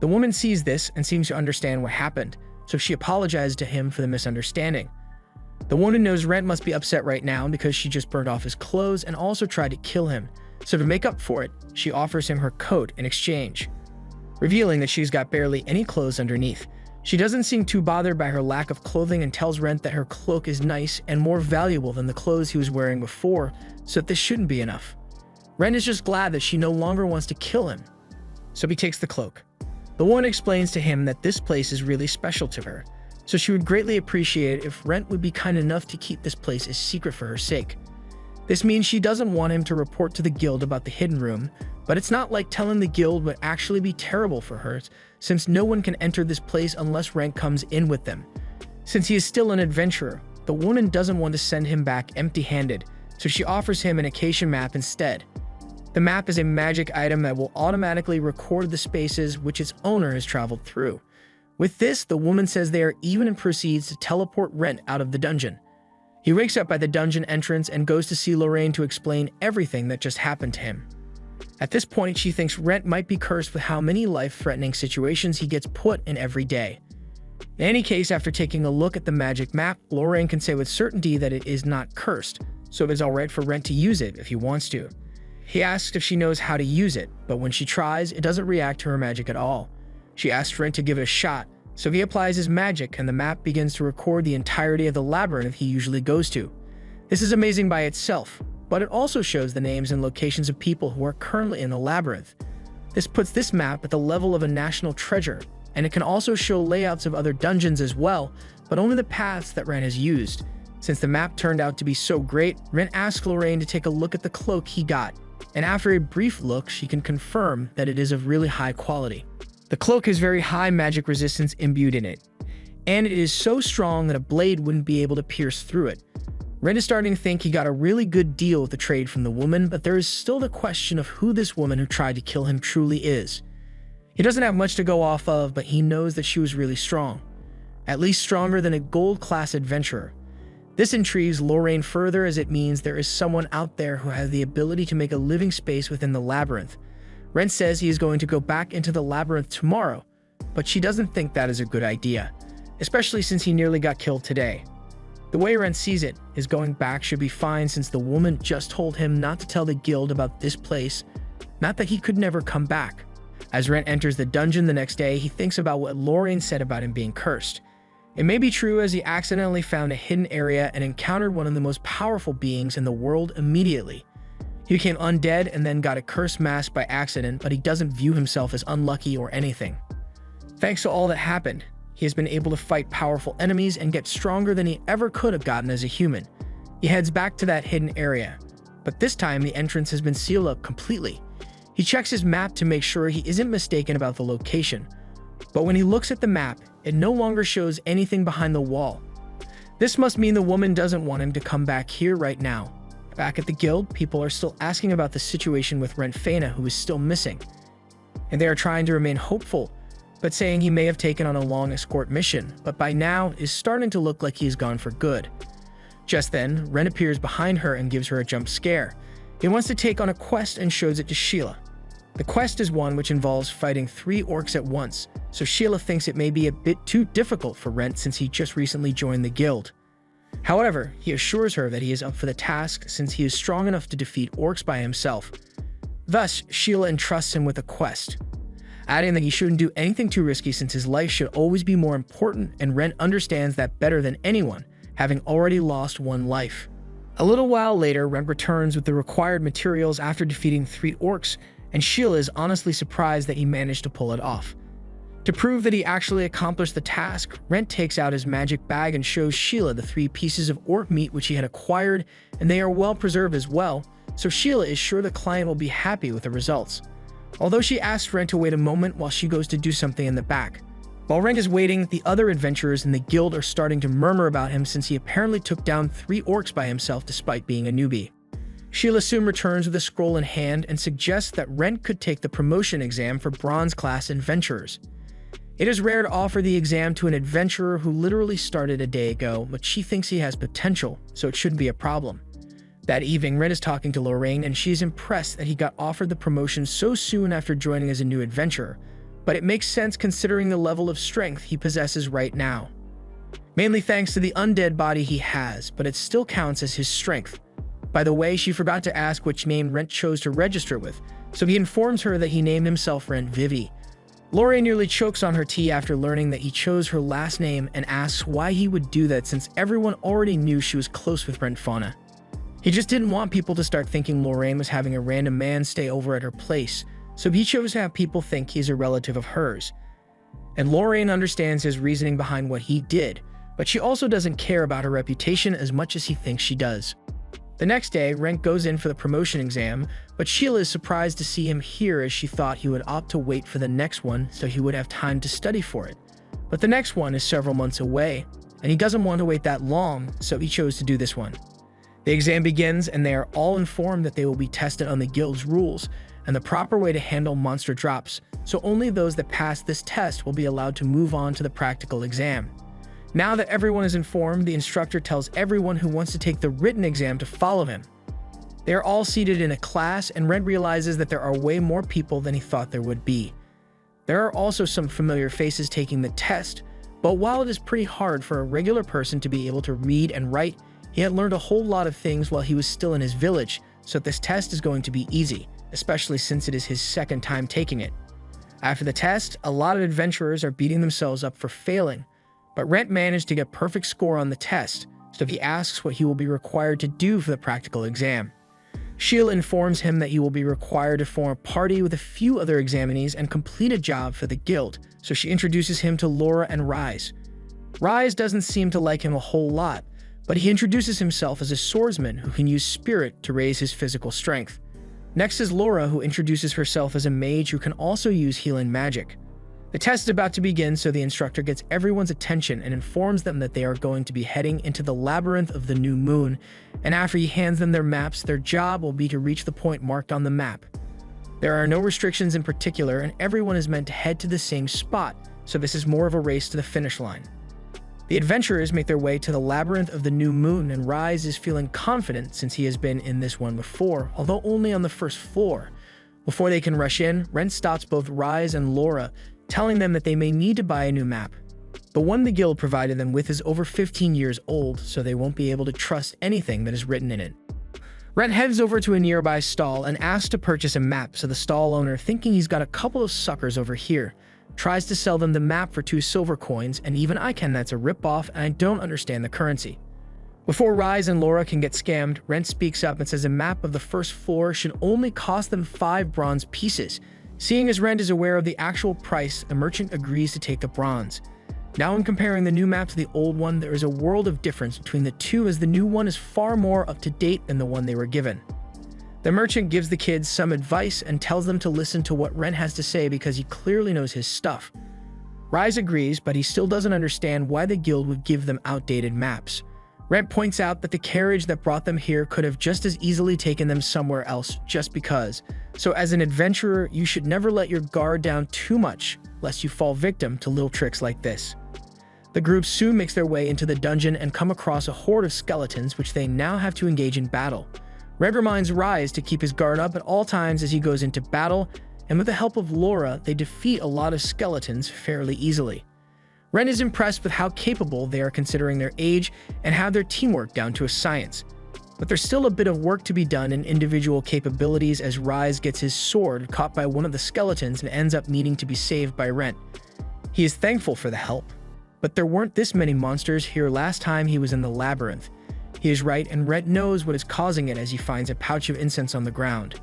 The woman sees this and seems to understand what happened, so she apologizes to him for the misunderstanding. The woman knows Rent must be upset right now because she just burned off his clothes and also tried to kill him, so to make up for it, she offers him her coat in exchange, revealing that she's got barely any clothes underneath. She doesn't seem too bothered by her lack of clothing and tells Rent that her cloak is nice and more valuable than the clothes he was wearing before, so that this shouldn't be enough. Rent is just glad that she no longer wants to kill him, so he takes the cloak. The woman explains to him that this place is really special to her, so she would greatly appreciate it if Rent would be kind enough to keep this place a secret for her sake. This means she doesn't want him to report to the guild about the hidden room, but it's not like telling the guild would actually be terrible for her, since no one can enter this place unless Rent comes in with them. Since he is still an adventurer, the woman doesn't want to send him back empty-handed, so she offers him an acacia map instead. The map is a magic item that will automatically record the spaces which its owner has traveled through. With this, the woman says they are even and proceeds to teleport Rent out of the dungeon. He wakes up at the dungeon entrance and goes to see Lorraine to explain everything that just happened to him. At this point, she thinks Rent might be cursed with how many life-threatening situations he gets put in every day. In any case, after taking a look at the magic map, Lorraine can say with certainty that it is not cursed, so it is alright for Rent to use it if he wants to. He asks if she knows how to use it, but when she tries, it doesn't react to her magic at all. She asks Rent to give it a shot, so he applies his magic and the map begins to record the entirety of the labyrinth he usually goes to. This is amazing by itself, but it also shows the names and locations of people who are currently in the labyrinth. This puts this map at the level of a national treasure, and it can also show layouts of other dungeons as well, but only the paths that Rent has used. Since the map turned out to be so great, Rent asks Lorraine to take a look at the cloak he got, and after a brief look, she can confirm that it is of really high quality. The cloak has very high magic resistance imbued in it, and it is so strong that a blade wouldn't be able to pierce through it. Rent is starting to think he got a really good deal with the trade from the woman, but there is still the question of who this woman who tried to kill him truly is. He doesn't have much to go off of, but he knows that she was really strong, at least stronger than a gold-class adventurer. This intrigues Lorraine further, as it means there is someone out there who has the ability to make a living space within the labyrinth. Rent says he is going to go back into the labyrinth tomorrow, but she doesn't think that is a good idea, especially since he nearly got killed today. The way Rent sees it, his going back should be fine since the woman just told him not to tell the guild about this place, not that he could never come back. As Rent enters the dungeon the next day, he thinks about what Lorraine said about him being cursed. It may be true, as he accidentally found a hidden area and encountered one of the most powerful beings in the world immediately. He became undead and then got a curse mask by accident, but he doesn't view himself as unlucky or anything. Thanks to all that happened, he has been able to fight powerful enemies and get stronger than he ever could have gotten as a human. He heads back to that hidden area, but this time the entrance has been sealed up completely. He checks his map to make sure he isn't mistaken about the location, but when he looks at the map, it no longer shows anything behind the wall. This must mean the woman doesn't want him to come back here right now. Back at the guild, people are still asking about the situation with Rent Fena, who is still missing, and they are trying to remain hopeful, but saying he may have taken on a long escort mission, but by now is starting to look like he is gone for good. Just then, Rent appears behind her and gives her a jump scare. He wants to take on a quest and shows it to Sheila. The quest is one which involves fighting 3 orcs at once, so Sheila thinks it may be a bit too difficult for Rent since he just recently joined the guild. However, he assures her that he is up for the task since he is strong enough to defeat orcs by himself. Thus, Sheila entrusts him with a quest, adding that he shouldn't do anything too risky since his life should always be more important, and Rent understands that better than anyone, having already lost 1 life. A little while later, Rent returns with the required materials after defeating 3 orcs, and Sheila is honestly surprised that he managed to pull it off. To prove that he actually accomplished the task, Rent takes out his magic bag and shows Sheila the 3 pieces of orc meat which he had acquired, and they are well preserved as well, so Sheila is sure the client will be happy with the results. Although she asks Rent to wait a moment while she goes to do something in the back. While Rent is waiting, the other adventurers in the guild are starting to murmur about him since he apparently took down 3 orcs by himself despite being a newbie. Sheila soon returns with a scroll in hand and suggests that Rent could take the promotion exam for bronze class adventurers. It is rare to offer the exam to an adventurer who literally started a day ago, but she thinks he has potential, so it shouldn't be a problem. That evening, Rent is talking to Lorraine, and she is impressed that he got offered the promotion so soon after joining as a new adventurer, but it makes sense considering the level of strength he possesses right now. Mainly thanks to the undead body he has, but it still counts as his strength. By the way, she forgot to ask which name Rent chose to register with, so he informs her that he named himself Rent Vivi. Lorraine nearly chokes on her tea after learning that he chose her last name and asks why he would do that since everyone already knew she was close with Rent Fauna. He just didn't want people to start thinking Lorraine was having a random man stay over at her place, so he chose to have people think he's a relative of hers. And Lorraine understands his reasoning behind what he did, but she also doesn't care about her reputation as much as he thinks she does. The next day, Rent goes in for the promotion exam, but Sheila is surprised to see him here as she thought he would opt to wait for the next one so he would have time to study for it. But the next one is several months away, and he doesn't want to wait that long, so he chose to do this one. The exam begins, and they are all informed that they will be tested on the guild's rules and the proper way to handle monster drops, so only those that pass this test will be allowed to move on to the practical exam. Now that everyone is informed, the instructor tells everyone who wants to take the written exam to follow him. They are all seated in a class, and Rent realizes that there are way more people than he thought there would be. There are also some familiar faces taking the test, but while it is pretty hard for a regular person to be able to read and write, he had learned a whole lot of things while he was still in his village, so this test is going to be easy, especially since it is his second time taking it. After the test, a lot of adventurers are beating themselves up for failing, but Rent managed to get perfect score on the test, so he asks what he will be required to do for the practical exam. Sheila informs him that he will be required to form a party with a few other examinees and complete a job for the guild, so she introduces him to Laura and Rise. Rise doesn't seem to like him a whole lot, but he introduces himself as a swordsman who can use spirit to raise his physical strength. Next is Laura, who introduces herself as a mage who can also use healing magic. The test is about to begin, so the instructor gets everyone's attention and informs them that they are going to be heading into the labyrinth of the new moon, and after he hands them their maps, their job will be to reach the point marked on the map. There are no restrictions in particular, and everyone is meant to head to the same spot, so this is more of a race to the finish line. The adventurers make their way to the labyrinth of the new moon, and Rise is feeling confident since he has been in this one before, although only on the first floor. Before they can rush in, Rent stops both Rise and Laura, telling them that they may need to buy a new map. The one the guild provided them with is over 15 years old, so they won't be able to trust anything that is written in it. Rent heads over to a nearby stall and asks to purchase a map, so the stall owner, thinking he's got a couple of suckers over here, tries to sell them the map for 2 silver coins, and even I can that's a rip-off and I don't understand the currency. Before Rise and Laura can get scammed, Rent speaks up and says a map of the first floor should only cost them 5 bronze pieces. Seeing as Rent is aware of the actual price, the merchant agrees to take the bronze. Now in comparing the new map to the old one, there is a world of difference between the two, as the new one is far more up to date than the one they were given. The merchant gives the kids some advice and tells them to listen to what Rent has to say because he clearly knows his stuff. Rise agrees, but he still doesn't understand why the guild would give them outdated maps. Rent points out that the carriage that brought them here could have just as easily taken them somewhere else just because. So as an adventurer, you should never let your guard down too much, lest you fall victim to little tricks like this. The group soon makes their way into the dungeon and come across a horde of skeletons which they now have to engage in battle. Rent reminds Rise to keep his guard up at all times as he goes into battle, and with the help of Laura, they defeat a lot of skeletons fairly easily. Rent is impressed with how capable they are considering their age and have their teamwork down to a science. But there's still a bit of work to be done in individual capabilities as Rise gets his sword caught by one of the skeletons and ends up needing to be saved by Rent. He is thankful for the help, but there weren't this many monsters here last time he was in the labyrinth. He is right, and Rent knows what is causing it as he finds a pouch of incense on the ground.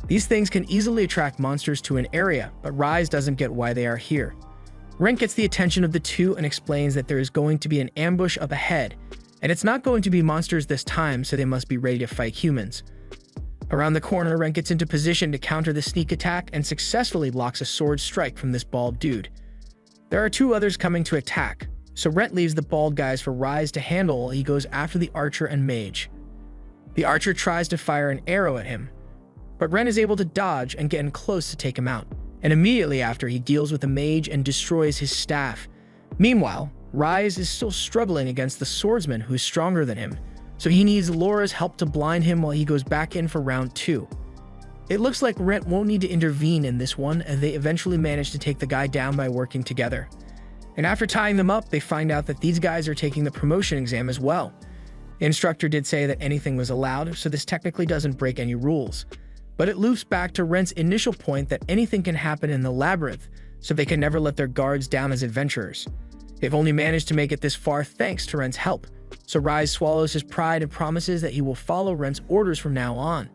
These things can easily attract monsters to an area, but Rise doesn't get why they are here. Rent gets the attention of the two and explains that there is going to be an ambush up ahead, and it's not going to be monsters this time, so they must be ready to fight humans. Around the corner, Rent gets into position to counter the sneak attack and successfully blocks a sword strike from this bald dude. There are 2 others coming to attack, so Rent leaves the bald guys for Rise to handle while he goes after the archer and mage. The archer tries to fire an arrow at him, but Ren is able to dodge and get in close to take him out. And immediately after, he deals with the mage and destroys his staff. Meanwhile, Rise is still struggling against the swordsman who is stronger than him, so he needs Laura's help to blind him while he goes back in for round 2. It looks like Rent won't need to intervene in this one, and they eventually manage to take the guy down by working together. And after tying them up, they find out that these guys are taking the promotion exam as well. The instructor did say that anything was allowed, so this technically doesn't break any rules. But it loops back to Rent's initial point that anything can happen in the labyrinth, so they can never let their guards down as adventurers. They've only managed to make it this far thanks to Rent's help, so Rise swallows his pride and promises that he will follow Rent's orders from now on.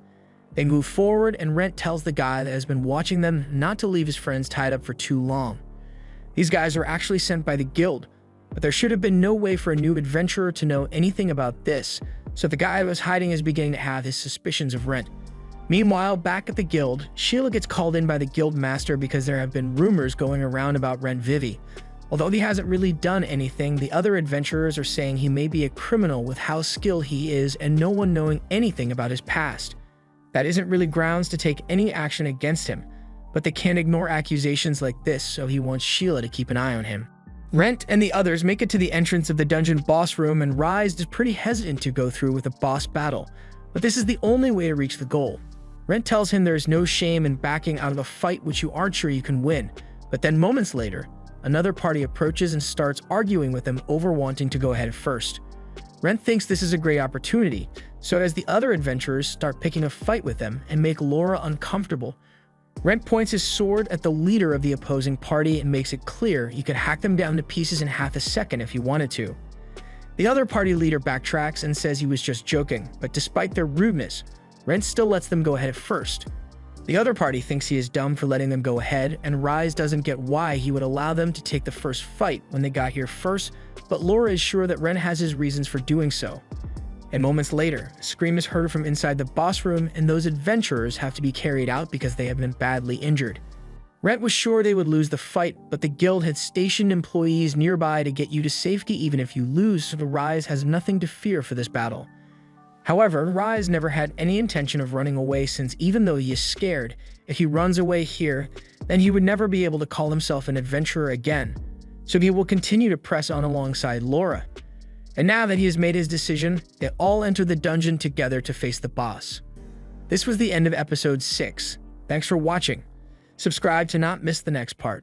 They move forward, and Rent tells the guy that has been watching them not to leave his friends tied up for too long. These guys are actually sent by the guild, but there should have been no way for a new adventurer to know anything about this, so the guy who was hiding is beginning to have his suspicions of Rent. Meanwhile, back at the guild, Sheila gets called in by the guild master because there have been rumors going around about Rent Vivi. Although he hasn't really done anything, the other adventurers are saying he may be a criminal with how skilled he is and no one knowing anything about his past. That isn't really grounds to take any action against him, but they can't ignore accusations like this, so he wants Sheila to keep an eye on him. Rent and the others make it to the entrance of the dungeon boss room, and Rise is pretty hesitant to go through with a boss battle, but this is the only way to reach the goal. Rent tells him there's no shame in backing out of a fight which you aren't sure you can win, but then moments later, another party approaches and starts arguing with him over wanting to go ahead first. Rent thinks this is a great opportunity, so as the other adventurers start picking a fight with them and make Laura uncomfortable, Rent points his sword at the leader of the opposing party and makes it clear he could hack them down to pieces in half a second if he wanted to. The other party leader backtracks and says he was just joking, but despite their rudeness, Rent still lets them go ahead first. The other party thinks he is dumb for letting them go ahead, and Rise doesn't get why he would allow them to take the first fight when they got here first, but Laura is sure that Rent has his reasons for doing so. And moments later, a scream is heard from inside the boss room, and those adventurers have to be carried out because they have been badly injured. Rent was sure they would lose the fight, but the guild had stationed employees nearby to get you to safety even if you lose, so the Rise has nothing to fear for this battle. However, Rise never had any intention of running away, since even though he is scared, if he runs away here, then he would never be able to call himself an adventurer again. So he will continue to press on alongside Laura. And now that he has made his decision, they all enter the dungeon together to face the boss. This was the end of episode 6. Thanks for watching. Subscribe to not miss the next part.